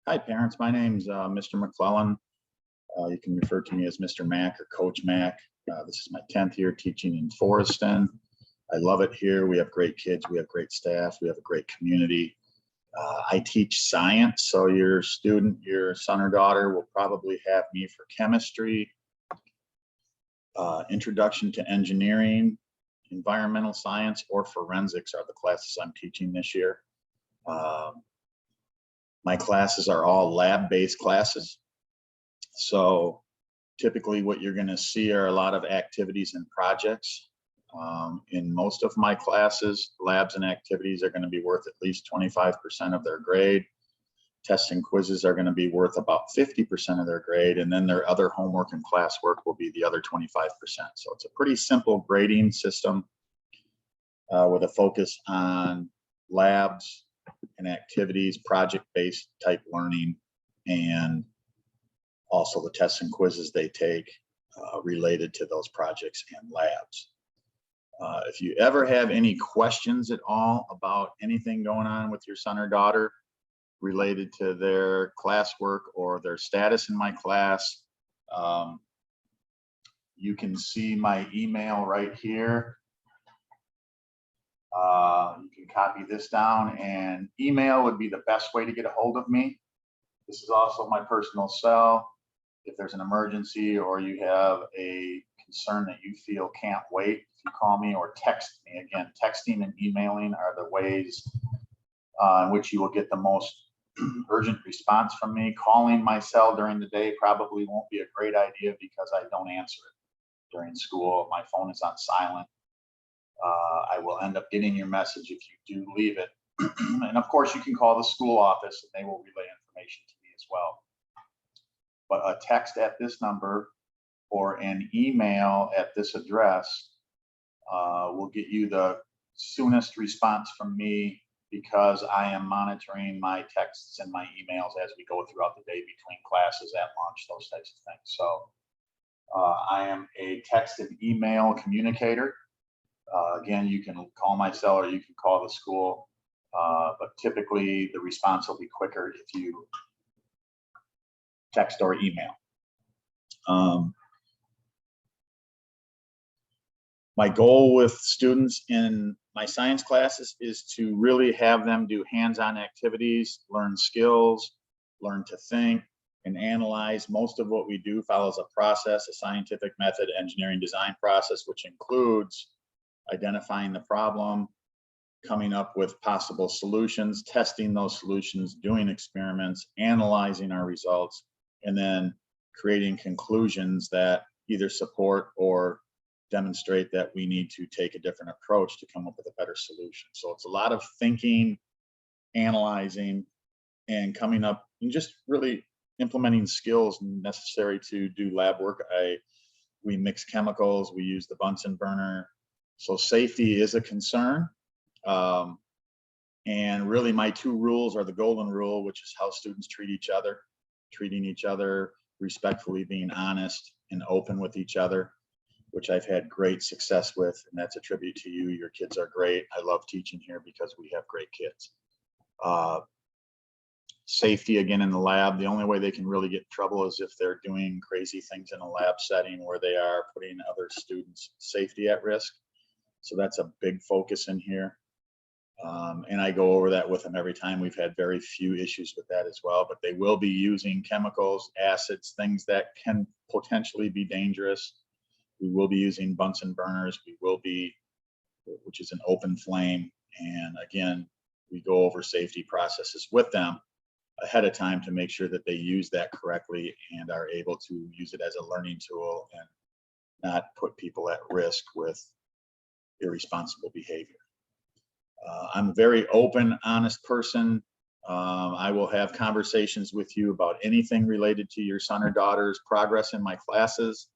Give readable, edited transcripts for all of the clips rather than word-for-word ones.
Hi, parents. My name's Mr. McClellan. You can refer to me as Mr. Mac or Coach Mac. This is my 10th year teaching in Forreston. I love it here. We have great kids. We have great staff. We have a great community. I teach science, so your student, your son or daughter will probably have me for chemistry, introduction to engineering, environmental science, or forensics are the classes I'm teaching this year. My classes are all lab-based classes. So typically what you're going to see are a lot of activities and projects. In most of my classes, labs and activities are going to be worth at least 25% of their grade. Tests and quizzes are going to be worth about 50% of their grade, and then their other homework and classwork will be the other 25%. So it's a pretty simple grading system with a focus on labs and activities, project-based type learning, and also the tests and quizzes they take related to those projects and labs. If you ever have any questions at all about anything going on with your son or daughter related to their classwork or their status in my class, you can see my email right here. You can copy this down, and email would be the best way to get a hold of me. This is also my personal cell. If there's an emergency or you have a concern that you feel can't wait, if you call me or text me. Again, texting and emailing are the ways in which you will get the most urgent response from me. Calling my cell during the day probably won't be a great idea because I don't answer it during school. My phone is on silent. I will end up getting your message if you do leave it. And of course, you can call the school office and they will relay information to me as well. But a text at this number or an email at this address will get you the soonest response from me, because I am monitoring my texts and my emails as we go throughout the day between classes, at lunch, those types of things. So I am a text and email communicator. Again, you can call my cell or you can call the school, but typically the response will be quicker if you text or email. My goal with students in my science classes is to really have them do hands-on activities, learn skills, learn to think and analyze. Most of what we do follows a process, a scientific method, engineering design process, which includes identifying the problem, coming up with possible solutions, testing those solutions, doing experiments, analyzing our results, and then creating conclusions that either support or demonstrate that we need to take a different approach to come up with a better solution. So it's a lot of thinking, analyzing, and coming up and just really implementing skills necessary to do lab work. We mix chemicals, we use the Bunsen burner. So safety is a concern. And really my two rules are the golden rule, which is how students treat each other, treating each other respectfully, being honest and open with each other, which I've had great success with, and that's a tribute to you. Your kids are great. I love teaching here because we have great kids. Safety, again, in the lab, the only way they can really get in trouble is if they're doing crazy things in a lab setting where they are putting other students' safety at risk. So that's a big focus in here. And I go over that with them every time. We've had very few issues with that as well, but they will be using chemicals, acids, things that can potentially be dangerous. We will be using Bunsen burners. We will be, which is an open flame. And again, we go over safety processes with them ahead of time to make sure that they use that correctly and are able to use it as a learning tool and not put people at risk with irresponsible behavior. I'm a very open, honest person. I will have conversations with you about anything related to your son or daughter's progress in my classes.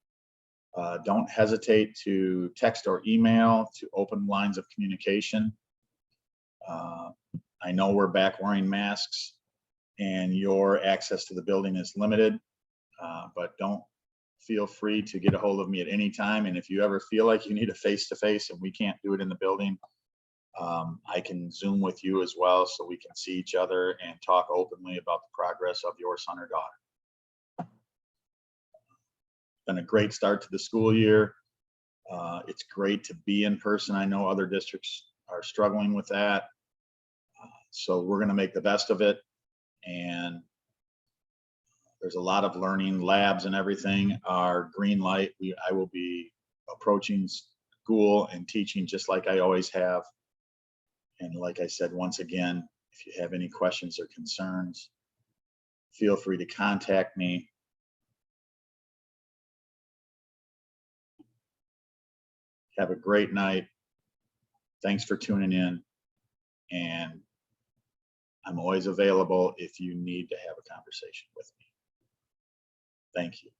Don't hesitate to text or email to open lines of communication. I know we're back wearing masks and your access to the building is limited, but don't feel free to get a hold of me at any time. And if you ever feel like you need a face-to-face and we can't do it in the building, I can Zoom with you as well so we can see each other and talk openly about the progress of your son or daughter. Been a great start to the school year. It's great to be in person. I know other districts are struggling with that. So we're going to make the best of it. And there's a lot of learning. Labs and everything are green light. I will be approaching school and teaching just like I always have. And like I said, once again, if you have any questions or concerns, feel free to contact me. Have a great night. Thanks for tuning in. And I'm always available if you need to have a conversation with me. Thank you.